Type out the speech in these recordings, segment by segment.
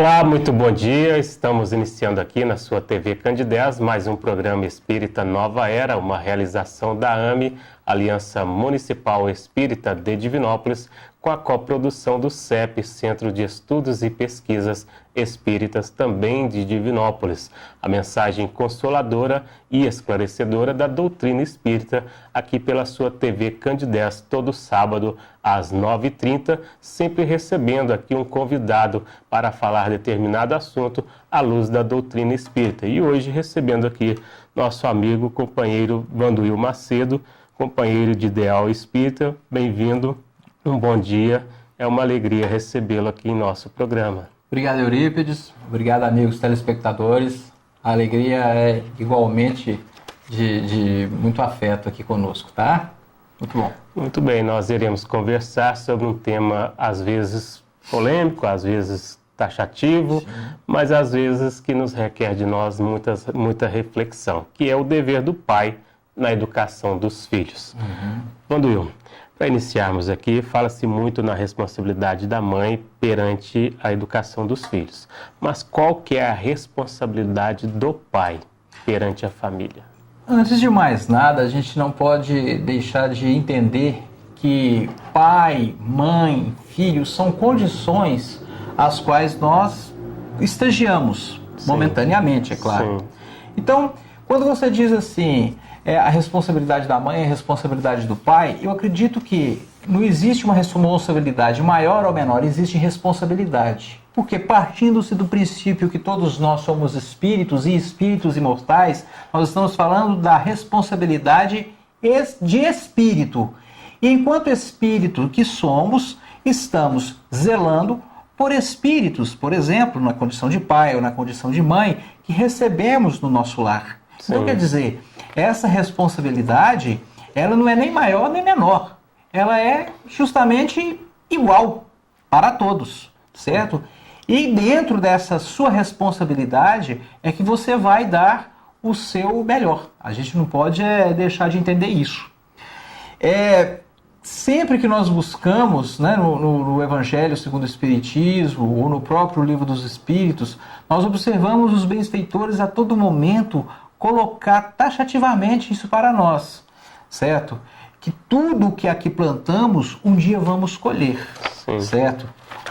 Olá, muito bom dia. Estamos iniciando aqui na sua TV Candidez mais um programa Espírita Nova Era, uma realização da AME, Aliança Municipal Espírita de Divinópolis, com a coprodução do CEP, Centro de Estudos e Pesquisas Espíritas, também de Divinópolis. A mensagem consoladora e esclarecedora da doutrina espírita, aqui pela sua TV Candidez, todo sábado às 9h30, sempre recebendo aqui um convidado para falar determinado assunto à luz da doutrina espírita. E hoje recebendo aqui nosso amigo, companheiro Vanduil Macedo, companheiro de Ideal Espírita. Bem-vindo, um bom dia, é uma alegria recebê-lo aqui em nosso programa. Obrigado, Eurípides, obrigado, amigos telespectadores, a alegria é igualmente de muito afeto aqui conosco, tá? Muito bom. Muito bem, nós iremos conversar sobre um tema às vezes polêmico, às vezes taxativo, sim, mas às vezes que nos requer de nós muita reflexão, que é o dever do pai na educação dos filhos. Vanduil, para iniciarmos aqui, fala-se muito na responsabilidade da mãe perante a educação dos filhos. Mas qual que é a responsabilidade do pai perante a família? Antes de mais nada, a gente não pode deixar de entender que pai, mãe, filho são condições às quais nós estagiamos, sim, momentaneamente, é claro. Sim. Então, quando você diz assim, a responsabilidade da mãe, a responsabilidade do pai, eu acredito que não existe uma responsabilidade maior ou menor, existe responsabilidade. Porque partindo-se do princípio que todos nós somos espíritos e espíritos imortais, nós estamos falando da responsabilidade de espírito. E enquanto espírito que somos, estamos zelando por espíritos, por exemplo, na condição de pai ou na condição de mãe, que recebemos no nosso lar. Sim. Então, quer dizer, essa responsabilidade, ela não é nem maior nem menor. Ela é justamente igual para todos, certo? E dentro dessa sua responsabilidade é que você vai dar o seu melhor. A gente não pode deixar de entender isso. Sempre que nós buscamos, né, no Evangelho segundo o Espiritismo ou no próprio Livro dos Espíritos, nós observamos os benfeitores a todo momento colocar taxativamente isso para nós, certo? Que tudo que aqui plantamos, um dia vamos colher, sim, certo?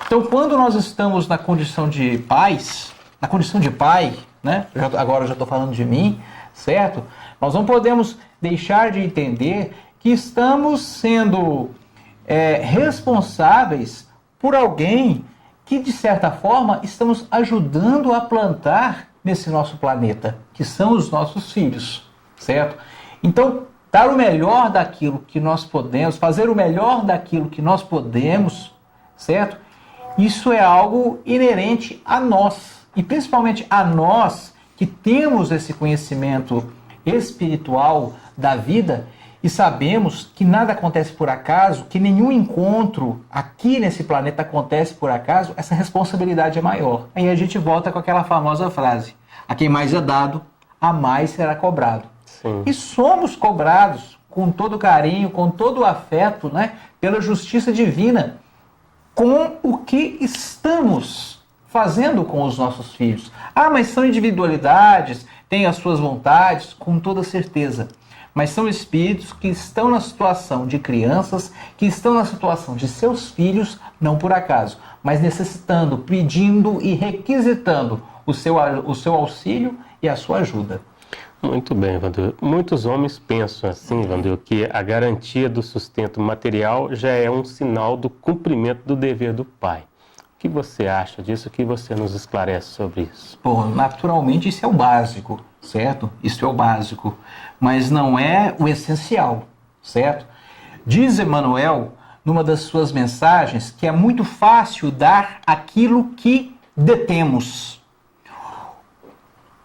Então, quando nós estamos na condição de pais, na condição de pai, né? Agora eu já estou falando de mim, certo? Nós não podemos deixar de entender que estamos sendo responsáveis por alguém que, de certa forma, estamos ajudando a plantar nesse nosso planeta, que são os nossos filhos, certo? Então, dar o melhor daquilo que nós podemos, fazer o melhor daquilo que nós podemos, certo? Isso é algo inerente a nós, e principalmente a nós que temos esse conhecimento espiritual da vida e sabemos que nada acontece por acaso, que nenhum encontro aqui nesse planeta acontece por acaso, essa responsabilidade é maior. Aí a gente volta com aquela famosa frase, a quem mais é dado, a mais será cobrado. Sim. E somos cobrados com todo carinho, com todo o afeto, né, pela justiça divina, com o que estamos fazendo com os nossos filhos. Ah, mas são individualidades, têm as suas vontades, com toda certeza. Mas são espíritos que estão na situação de crianças, que estão na situação de seus filhos, não por acaso, mas necessitando, pedindo e requisitando o seu auxílio e a sua ajuda. Muito bem, Vanduil. Muitos homens pensam assim, Vanduil, que a garantia do sustento material já é um sinal do cumprimento do dever do pai. O que você acha disso? O que você nos esclarece sobre isso? Bom, naturalmente isso é o básico, certo? Isso é o básico, mas não é o essencial, certo? Diz Emmanuel, numa das suas mensagens, que é muito fácil dar aquilo que detemos.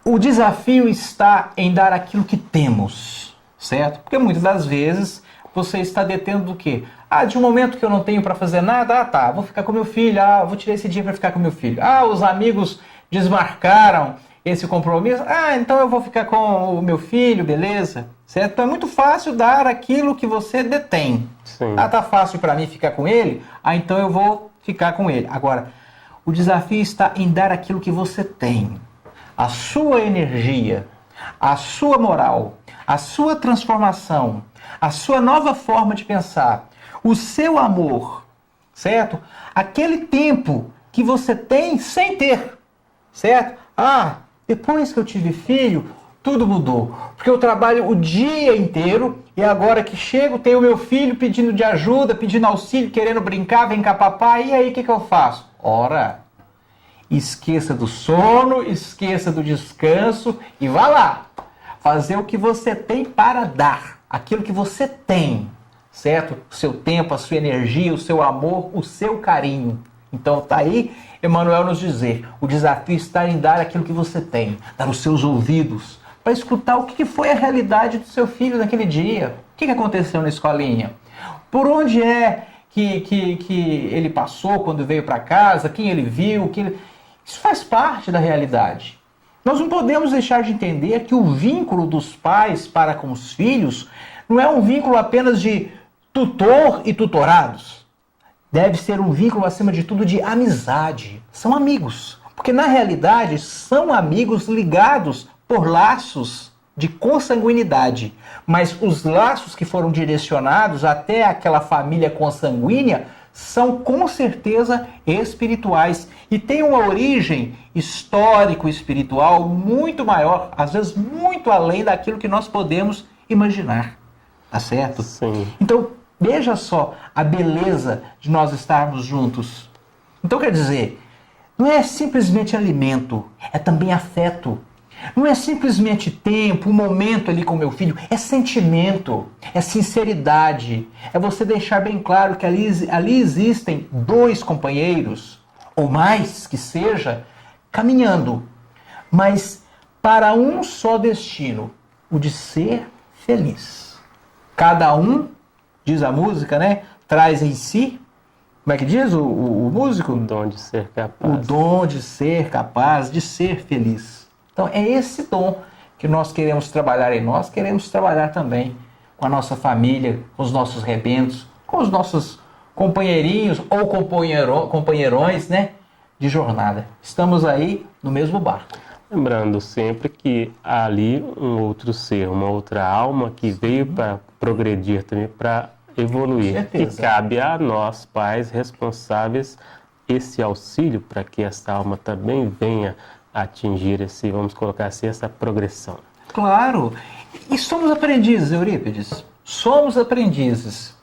O desafio está em dar aquilo que temos, certo? Porque muitas das vezes você está detendo do quê? De um momento que eu não tenho para fazer nada, vou ficar com meu filho, vou tirar esse dia para ficar com meu filho. Os amigos desmarcaram esse compromisso, então eu vou ficar com o meu filho, beleza? Certo? Então é muito fácil dar aquilo que você detém. Sim. Tá fácil para mim ficar com ele? Então eu vou ficar com ele. Agora, O desafio está em dar aquilo que você tem. A sua energia, a sua moral, a sua transformação, a sua nova forma de pensar, o seu amor, certo? Aquele tempo que você tem sem ter, certo? Depois que eu tive filho, tudo mudou. Porque eu trabalho o dia inteiro e agora que chego, tenho meu filho pedindo de ajuda, pedindo auxílio, querendo brincar, vem cá papai, e aí o que eu faço? Ora, esqueça do sono, esqueça do descanso e vá lá. Fazer o que você tem para dar. Aquilo que você tem, certo? O seu tempo, a sua energia, o seu amor, o seu carinho. Então tá aí Emmanuel nos dizer, o desafio está em dar aquilo que você tem, dar os seus ouvidos, para escutar o que foi a realidade do seu filho naquele dia. O que aconteceu na escolinha? Por onde é que ele passou quando veio para casa? Quem ele viu? Isso faz parte da realidade. Nós não podemos deixar de entender que o vínculo dos pais para com os filhos não é um vínculo apenas de tutor e tutorados. Deve ser um vínculo, acima de tudo, de amizade. São amigos. Porque, na realidade, são amigos ligados por laços de consanguinidade. Mas os laços que foram direcionados até aquela família consanguínea são, com certeza, espirituais. E têm uma origem histórico-espiritual muito maior, às vezes muito além daquilo que nós podemos imaginar. Tá certo? Sim. Então, veja só a beleza de nós estarmos juntos. Então, quer dizer, não é simplesmente alimento, é também afeto. Não é simplesmente tempo, um momento ali com meu filho, é sentimento, é sinceridade. É você deixar bem claro que ali existem dois companheiros, ou mais que seja, caminhando, mas para um só destino, o de ser feliz. Cada um, diz a música, né? Traz em si, como é que diz o músico? O dom de ser capaz. O dom de ser capaz, de ser feliz. Então é esse dom que nós queremos trabalhar em nós, queremos trabalhar também com a nossa família, com os nossos rebentos, com os nossos companheirinhos ou companheirões, né? De jornada. Estamos aí no mesmo barco. Lembrando sempre que há ali um outro ser, uma outra alma que veio para progredir também, para evoluir. E cabe a nós, pais responsáveis, esse auxílio para que essa alma também venha atingir esse, vamos colocar assim, essa progressão. Claro. E somos aprendizes, Eurípides. Somos aprendizes.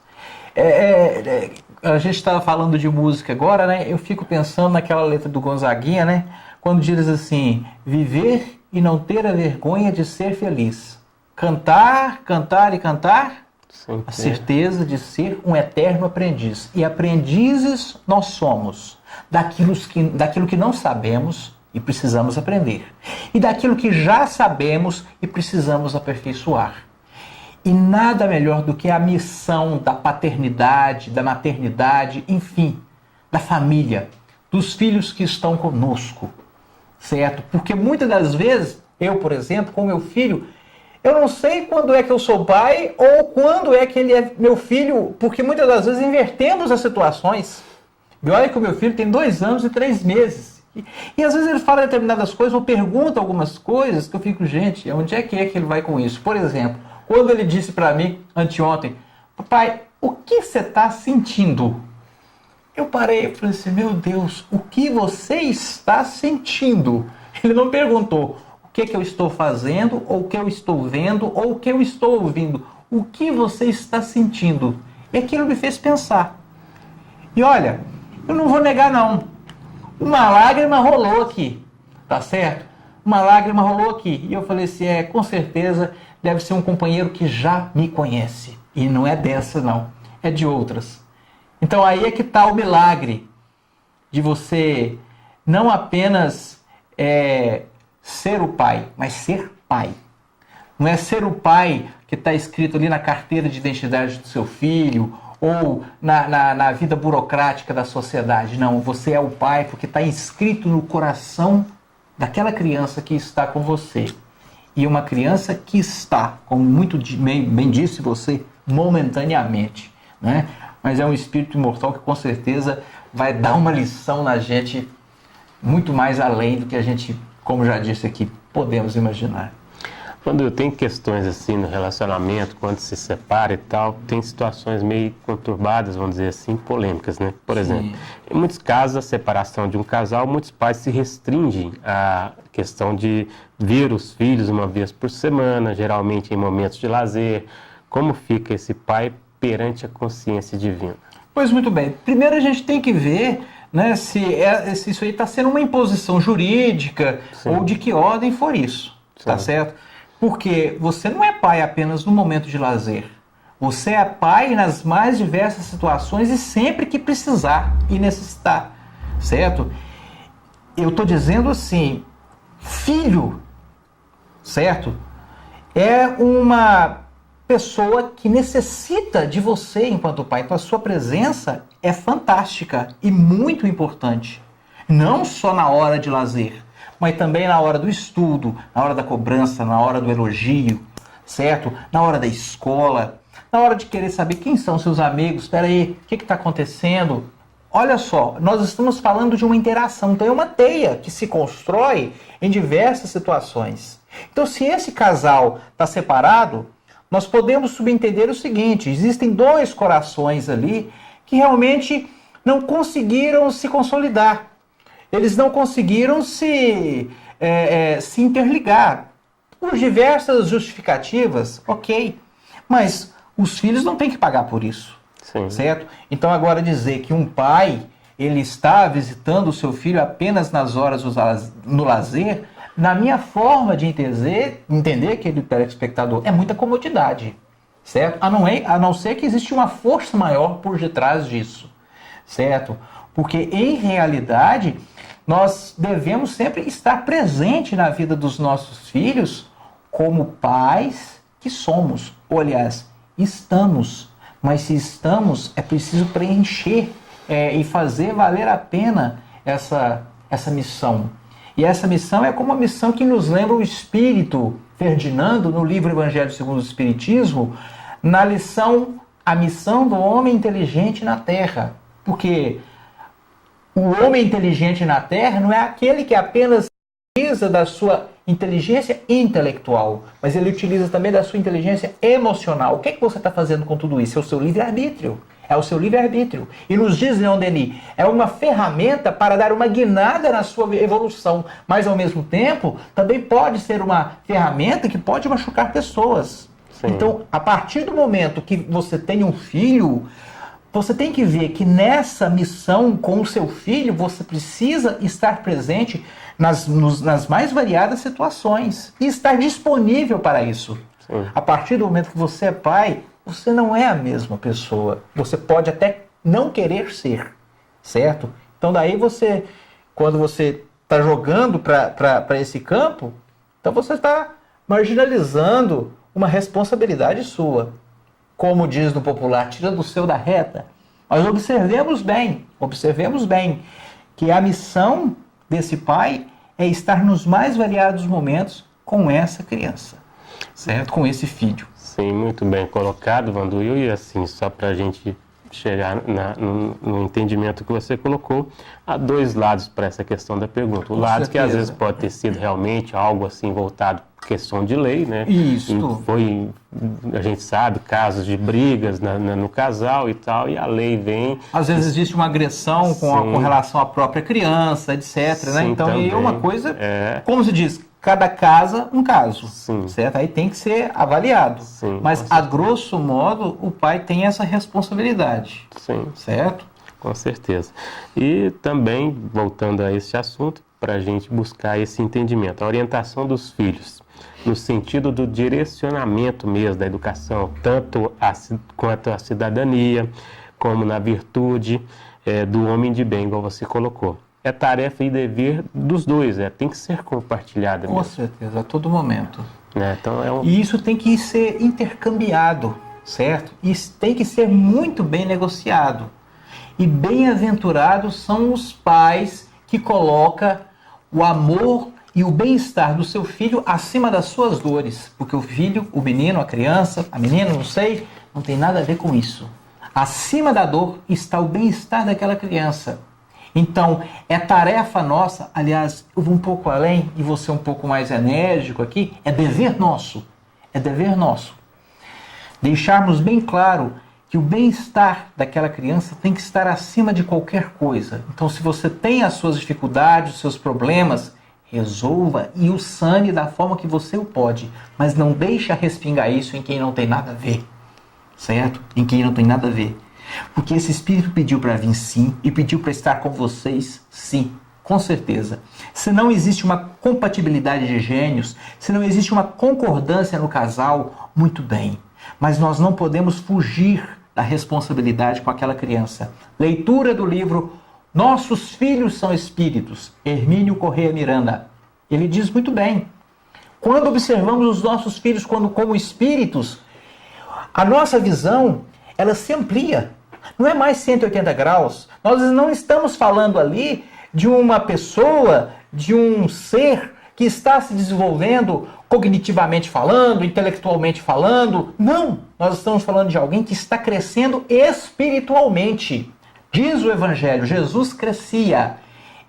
A gente estava falando de música agora, né? Eu fico pensando naquela letra do Gonzaguinha, né? Quando diz assim, viver e não ter a vergonha de ser feliz. Cantar, cantar e cantar, Sim, a certeza de ser um eterno aprendiz. E aprendizes nós somos daquilo que não sabemos e precisamos aprender. E daquilo que já sabemos e precisamos aperfeiçoar. E nada melhor do que a missão da paternidade, da maternidade, enfim, da família, dos filhos que estão conosco. Certo? Porque muitas das vezes, eu, por exemplo, com meu filho, eu não sei quando é que eu sou pai ou quando é que ele é meu filho, porque muitas das vezes invertemos as situações. E olha que o meu filho tem 2 anos e 3 meses. E às vezes ele fala determinadas coisas ou pergunta algumas coisas que eu fico, gente, onde é que ele vai com isso? Por exemplo, quando ele disse para mim, anteontem, papai, o que você está sentindo? Eu parei e falei assim, meu Deus, o que você está sentindo? Ele não perguntou o que eu estou fazendo, ou o que eu estou vendo, ou o que eu estou ouvindo. O que você está sentindo? E aquilo me fez pensar. E olha, eu não vou negar não. Uma lágrima rolou aqui, tá certo? Uma lágrima rolou aqui. E eu falei assim, com certeza deve ser um companheiro que já me conhece. E não é dessa não, é de outras. Então aí é que está o milagre de você não apenas ser o pai, mas ser pai. Não é ser o pai que está escrito ali na carteira de identidade do seu filho ou na vida burocrática da sociedade. Não, você é o pai porque está inscrito no coração daquela criança que está com você. E uma criança que está, como muito bem disse você, momentaneamente, né? Mas é um espírito imortal que com certeza vai dar uma lição na gente muito mais além do que a gente, como já disse aqui, podemos imaginar. Quando eu tenho questões assim no relacionamento, quando se separa e tal, tem situações meio conturbadas, vamos dizer assim, polêmicas, né? Por exemplo, em muitos casos, a separação de um casal, muitos pais se restringem à questão de ver os filhos uma vez por semana, geralmente em momentos de lazer. Como fica esse pai perante a consciência divina? Pois muito bem. Primeiro a gente tem que ver, né, se isso aí está sendo uma imposição jurídica. Sim. Ou de que ordem for isso, tá certo? Porque você não é pai apenas no momento de lazer. Você é pai nas mais diversas situações e sempre que precisar e necessitar, certo? Eu estou dizendo assim, filho, certo? É uma pessoa que necessita de você enquanto pai. Então a sua presença é fantástica e muito importante. Não só na hora de lazer, mas também na hora do estudo, na hora da cobrança, na hora do elogio, certo? Na hora da escola, na hora de querer saber quem são seus amigos. Espera aí, o que está acontecendo? Olha só, nós estamos falando de uma interação, então é uma teia que se constrói em diversas situações. Então, se esse casal está separado, nós podemos subentender o seguinte: existem dois corações ali que realmente não conseguiram se consolidar. Eles não conseguiram se interligar. Por diversas justificativas, ok. Mas os filhos não têm que pagar por isso. Sim. Certo? Então agora dizer que um pai ele está visitando o seu filho apenas nas horas no lazer, na minha forma de entender, querido telespectador, é muita comodidade. Certo? A não ser que existe uma força maior por detrás disso. Certo? Porque em realidade nós devemos sempre estar presente na vida dos nossos filhos como pais que somos. Ou, aliás, estamos. Mas se estamos, é preciso preencher e fazer valer a pena essa missão. E essa missão é como uma missão que nos lembra o Espírito Ferdinando, no livro Evangelho segundo o Espiritismo, na lição A Missão do Homem Inteligente na Terra. Porque o homem inteligente na Terra não é aquele que apenas utiliza da sua inteligência intelectual, mas ele utiliza também da sua inteligência emocional. O que é que você está fazendo com tudo isso? É o seu livre-arbítrio. É o seu livre-arbítrio. E nos diz Leon Denis, é uma ferramenta para dar uma guinada na sua evolução, mas ao mesmo tempo também pode ser uma ferramenta que pode machucar pessoas. Sim. Então, a partir do momento que você tem um filho, você tem que ver que nessa missão com o seu filho, você precisa estar presente nas mais variadas situações e estar disponível para isso. Sim. A partir do momento que você é pai, você não é a mesma pessoa. Você pode até não querer ser, certo? Então daí quando você está jogando para esse campo, então você está marginalizando uma responsabilidade sua. Como diz no popular, tira do seu da reta. Mas observemos bem que a missão desse pai é estar nos mais variados momentos com essa criança, certo? Com esse filho. Sim, muito bem colocado, Vanduil, e assim, só para a gente chegar no entendimento que você colocou, há dois lados para essa questão da pergunta. O lado que às vezes pode ter sido realmente algo assim voltado para questão de lei, né? Isso. A gente sabe, casos de brigas no casal e tal, e a lei vem... Às vezes existe uma agressão com relação à própria criança, etc. Sim, né? Então também, é uma coisa, como se diz, cada casa um caso, sim, certo? Aí tem que ser avaliado. Sim, mas, a grosso modo, o pai tem essa responsabilidade, sim, certo? Com certeza. E também, voltando a esse assunto, para a gente buscar esse entendimento, a orientação dos filhos, no sentido do direcionamento mesmo da educação, tanto quanto a cidadania, como na virtude do homem de bem, igual você colocou. É tarefa e dever dos dois, tem que ser compartilhada mesmo. Com certeza, a todo momento. Então E isso tem que ser intercambiado, certo? Isso tem que ser muito bem negociado. E bem-aventurados são os pais que colocam o amor e o bem-estar do seu filho acima das suas dores. Porque o filho, o menino, a criança, a menina, não sei, não tem nada a ver com isso. Acima da dor está o bem-estar daquela criança. Então, é tarefa nossa, aliás, eu vou um pouco além e vou ser um pouco mais enérgico aqui, é dever nosso, deixarmos bem claro que o bem-estar daquela criança tem que estar acima de qualquer coisa. Então, se você tem as suas dificuldades, os seus problemas, resolva e o sane da forma que você o pode, mas não deixa respingar isso em quem não tem nada a ver, certo? Em quem não tem nada a ver. Porque esse espírito pediu para vir sim, e pediu para estar com vocês sim, com certeza. Se não existe uma compatibilidade de gênios, se não existe uma concordância no casal, muito bem. Mas nós não podemos fugir da responsabilidade com aquela criança. Leitura do livro Nossos Filhos São Espíritos, Hermínio Corrêa Miranda. Ele diz muito bem, quando observamos os nossos filhos como espíritos, a nossa visão, ela se amplia. Não é mais 180 graus. Nós não estamos falando ali de uma pessoa, de um ser que está se desenvolvendo cognitivamente falando, intelectualmente falando. Não, nós estamos falando de alguém que está crescendo espiritualmente. Diz o Evangelho, Jesus crescia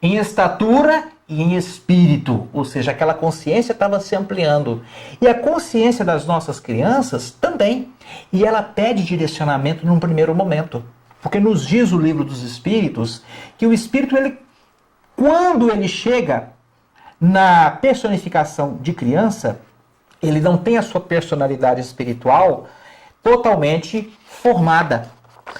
em estatura e em espírito, ou seja, aquela consciência estava se ampliando. E a consciência das nossas crianças também. E ela pede direcionamento num primeiro momento. Porque nos diz o Livro dos Espíritos que o espírito, quando ele chega na personificação de criança, ele não tem a sua personalidade espiritual totalmente formada.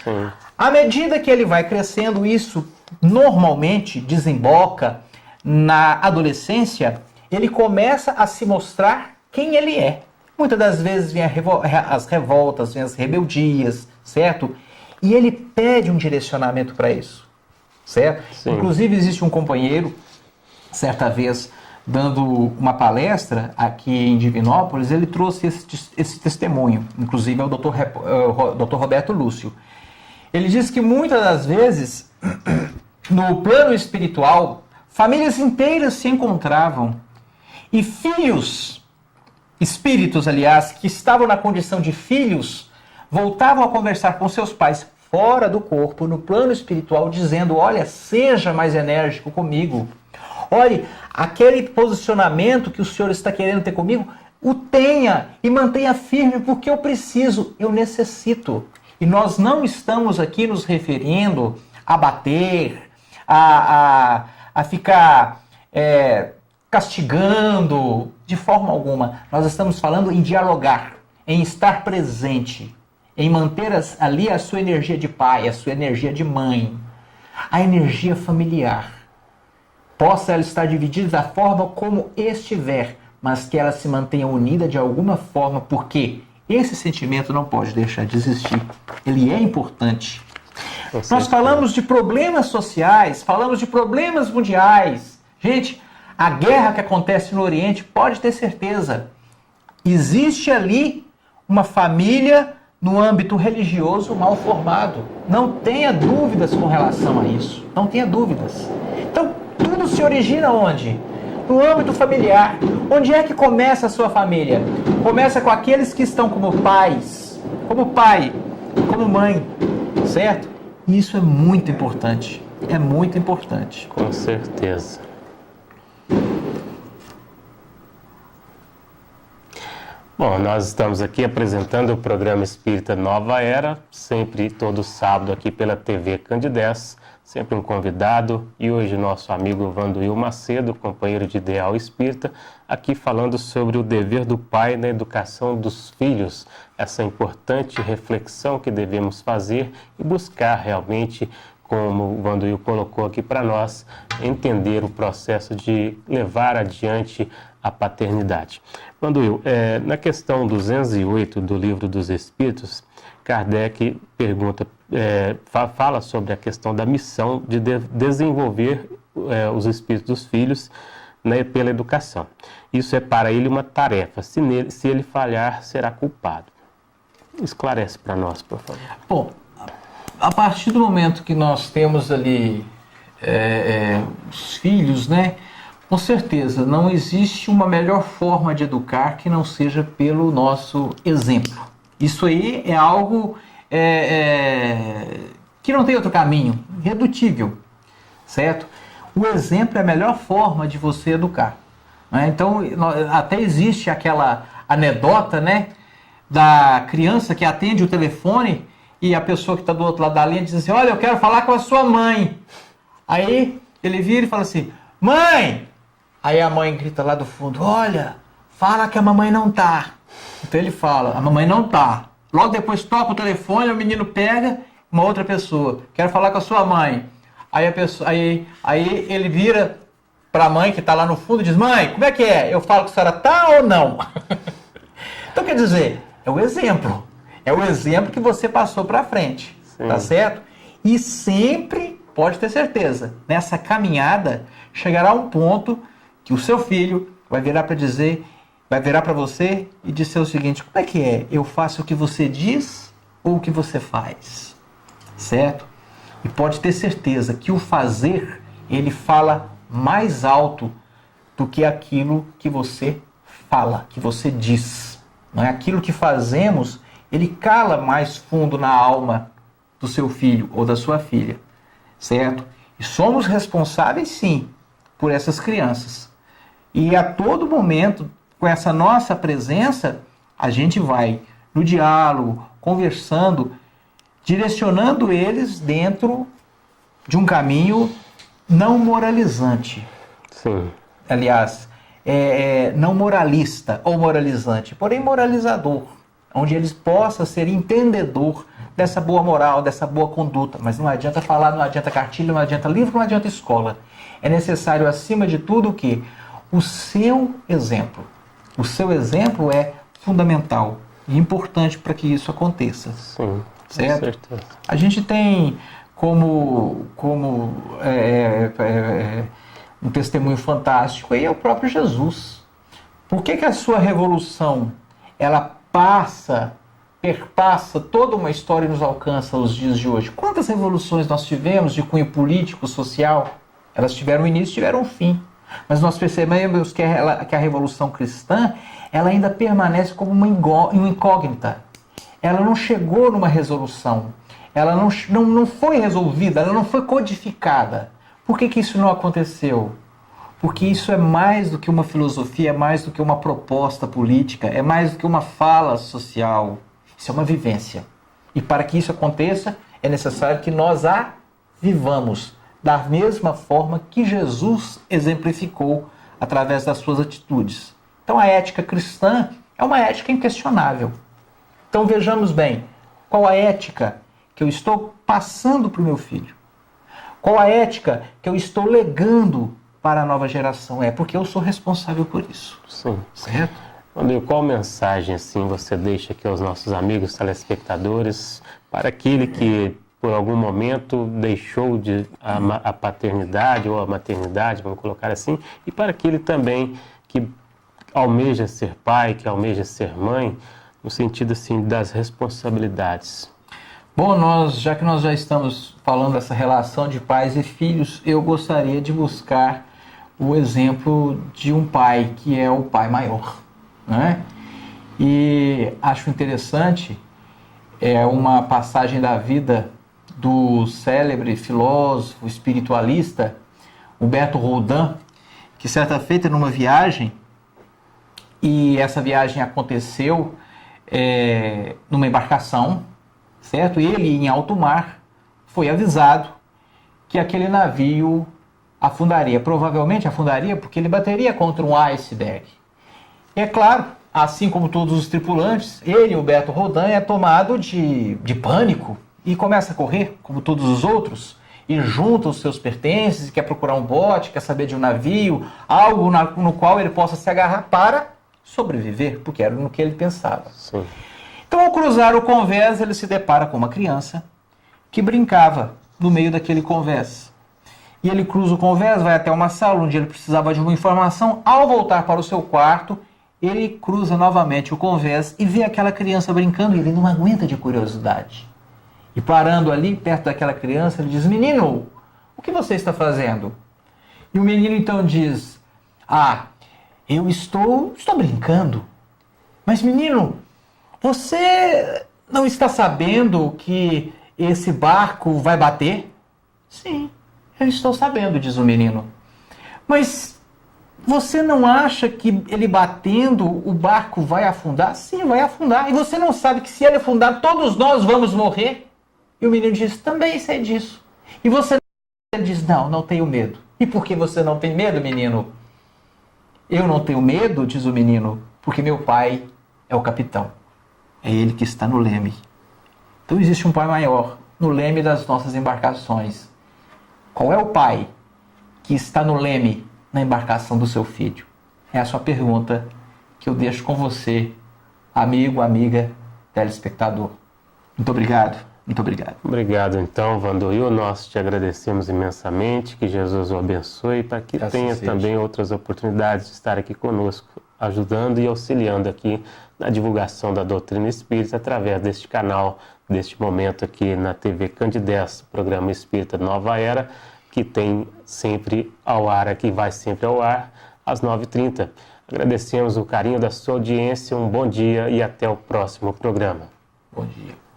Sim. À medida que ele vai crescendo, isso normalmente desemboca na adolescência, ele começa a se mostrar quem ele é. Muitas das vezes vem as revoltas, vem as rebeldias, certo? E ele pede um direcionamento para isso, certo? Sim. Inclusive existe um companheiro, certa vez, dando uma palestra aqui em Divinópolis, ele trouxe esse testemunho, inclusive é o Dr. Roberto Lúcio. Ele diz que muitas das vezes, no plano espiritual, famílias inteiras se encontravam e filhos, espíritos, aliás, que estavam na condição de filhos, voltavam a conversar com seus pais fora do corpo, no plano espiritual, dizendo, olha, seja mais enérgico comigo. Olhe, aquele posicionamento que o Senhor está querendo ter comigo, o tenha e mantenha firme, porque eu preciso, eu necessito. E nós não estamos aqui nos referindo a bater, a ficar castigando, de forma alguma. Nós estamos falando em dialogar, em estar presente, em manter ali a sua energia de pai, a sua energia de mãe, a energia familiar. Possa ela estar dividida da forma como estiver, mas que ela se mantenha unida de alguma forma, porque esse sentimento não pode deixar de existir. Ele é importante. Nós falamos de problemas sociais, falamos de problemas mundiais. Gente, a guerra que acontece no Oriente, pode ter certeza, existe ali uma família no âmbito religioso mal formado. Não tenha dúvidas com relação a isso. Não tenha dúvidas. Então, tudo se origina onde? No âmbito familiar. Onde é que começa a sua família? Começa com aqueles que estão como pais, como pai, como mãe, certo? E isso é muito importante. É muito importante. Com certeza. Bom, nós estamos aqui apresentando o programa Espírita Nova Era, sempre todo sábado aqui pela TV Candidez, sempre um convidado, e hoje nosso amigo Vanduil Macedo, companheiro de Ideal Espírita, aqui falando sobre o dever do pai na educação dos filhos, essa importante reflexão que devemos fazer e buscar realmente, como o Vanduil colocou aqui para nós, entender o processo de levar adiante a paternidade. Vanduil, na questão 208 do Livro dos Espíritos, Kardec pergunta, fala sobre a questão da missão de desenvolver os espíritos dos filhos, né, pela educação. Isso é para ele uma tarefa. Se ele falhar, será culpado. Esclarece para nós, por favor. Bom, a partir do momento que nós temos ali os filhos, né? Com certeza, não existe uma melhor forma de educar que não seja pelo nosso exemplo. Isso aí é algo que não tem outro caminho, irredutível, certo? O exemplo é a melhor forma de você educar, né? Então, até existe aquela anedota, né, da criança que atende o telefone e a pessoa que está do outro lado da linha diz assim: olha, eu quero falar com a sua mãe. Aí ele vira e fala assim: mãe! Aí a mãe grita lá do fundo: olha, fala que a mamãe não tá. Então ele fala: a mamãe não tá. Logo depois toca o telefone, o menino pega uma outra pessoa: quero falar com a sua mãe. Aí ele vira para a mãe que está lá no fundo e diz: mãe, como é que é? Eu falo que a senhora tá ou não? Então quer dizer, é o exemplo. É o exemplo que você passou para frente. Sim. Tá certo? E sempre, pode ter certeza, nessa caminhada chegará um ponto que o seu filho vai virar para você e dizer o seguinte: como é que é? Eu faço o que você diz ou o que você faz? Certo? E pode ter certeza que o fazer, ele fala mais alto do que aquilo que você fala, que você diz. Não é? Aquilo que fazemos, ele cala mais fundo na alma do seu filho ou da sua filha. Certo? E somos responsáveis, sim, por essas crianças. E a todo momento, com essa nossa presença, a gente vai no diálogo, conversando, direcionando eles dentro de um caminho não moralizante. Sim. Aliás, não moralista ou moralizante, porém moralizador, onde eles possam ser entendedor dessa boa moral, dessa boa conduta. Mas não adianta falar, não adianta cartilha, não adianta livro, não adianta escola. É necessário, acima de tudo, o quê? O seu exemplo. O seu exemplo é fundamental e importante para que isso aconteça. Sim, certo? Com certeza. A gente tem como um testemunho fantástico aí é o próprio Jesus. Por que a sua revolução ela perpassa toda uma história e nos alcança aos dias de hoje? Quantas revoluções nós tivemos de cunho político, social? Elas tiveram início e tiveram fim. Mas nós percebemos que a Revolução Cristã ela ainda permanece como uma incógnita. Ela não chegou numa resolução. Ela não foi resolvida, ela não foi codificada. Por que isso não aconteceu? Porque isso é mais do que uma filosofia, é mais do que uma proposta política, é mais do que uma fala social. Isso é uma vivência. E para que isso aconteça, é necessário que nós a vivamos da mesma forma que Jesus exemplificou através das suas atitudes. Então a ética cristã é uma ética inquestionável. Então vejamos bem, qual a ética que eu estou passando para o meu filho? Qual a ética que eu estou legando para a nova geração? É porque eu sou responsável por isso. Sim. Certo? André, qual mensagem assim, você deixa aqui aos nossos amigos telespectadores para aquele que por algum momento deixou a paternidade ou a maternidade, vamos colocar assim, e para aquele também que almeja ser pai, que almeja ser mãe, no sentido assim das responsabilidades? Bom, já que nós já estamos falando dessa relação de pais e filhos, eu gostaria de buscar o exemplo de um pai que é o pai maior, né? E acho interessante, uma passagem da vida do célebre filósofo espiritualista Humberto Rodin, que certa feita numa viagem, e essa viagem aconteceu numa embarcação, certo? Ele, em alto mar, foi avisado que aquele navio afundaria. Provavelmente afundaria porque ele bateria contra um iceberg. E é claro, assim como todos os tripulantes, ele, Humberto Rodin, é tomado de pânico e começa a correr, como todos os outros, e junta os seus pertences, e quer procurar um bote, quer saber de um navio, algo no qual ele possa se agarrar para sobreviver, porque era no que ele pensava. Sim. Então, ao cruzar o convés, ele se depara com uma criança que brincava no meio daquele convés. E ele cruza o convés, vai até uma sala onde ele precisava de uma informação. Ao voltar para o seu quarto, ele cruza novamente o convés e vê aquela criança brincando e ele não aguenta de curiosidade. E parando ali, perto daquela criança, ele diz: menino, o que você está fazendo? E o menino então diz: eu estou brincando. Mas menino, você não está sabendo que esse barco vai bater? Sim, Eu estou sabendo, diz o menino. Mas você não acha que ele batendo o barco vai afundar? Sim, vai afundar. E você não sabe que se ele afundar, todos nós vamos morrer? E o menino diz, também sei disso. E você ele diz, não tenho medo. E por que você não tem medo, menino? Eu não tenho medo, diz o menino, porque meu pai é o capitão. É ele que está no leme. Então existe um pai maior no leme das nossas embarcações. Qual é o pai que está no leme na embarcação do seu filho? É a sua pergunta que eu deixo com você, amigo, amiga, telespectador. Muito obrigado. Muito obrigado. Obrigado, então, Vandoil. Nós te agradecemos imensamente. Que Jesus o abençoe para que tenha também outras oportunidades de estar aqui conosco, ajudando e auxiliando aqui na divulgação da doutrina espírita através deste canal, deste momento aqui na TV Candidez, programa Espírita Nova Era, que tem sempre ao ar, aqui vai sempre ao ar, às 9h30. Agradecemos o carinho da sua audiência, um bom dia e até o próximo programa. Bom dia.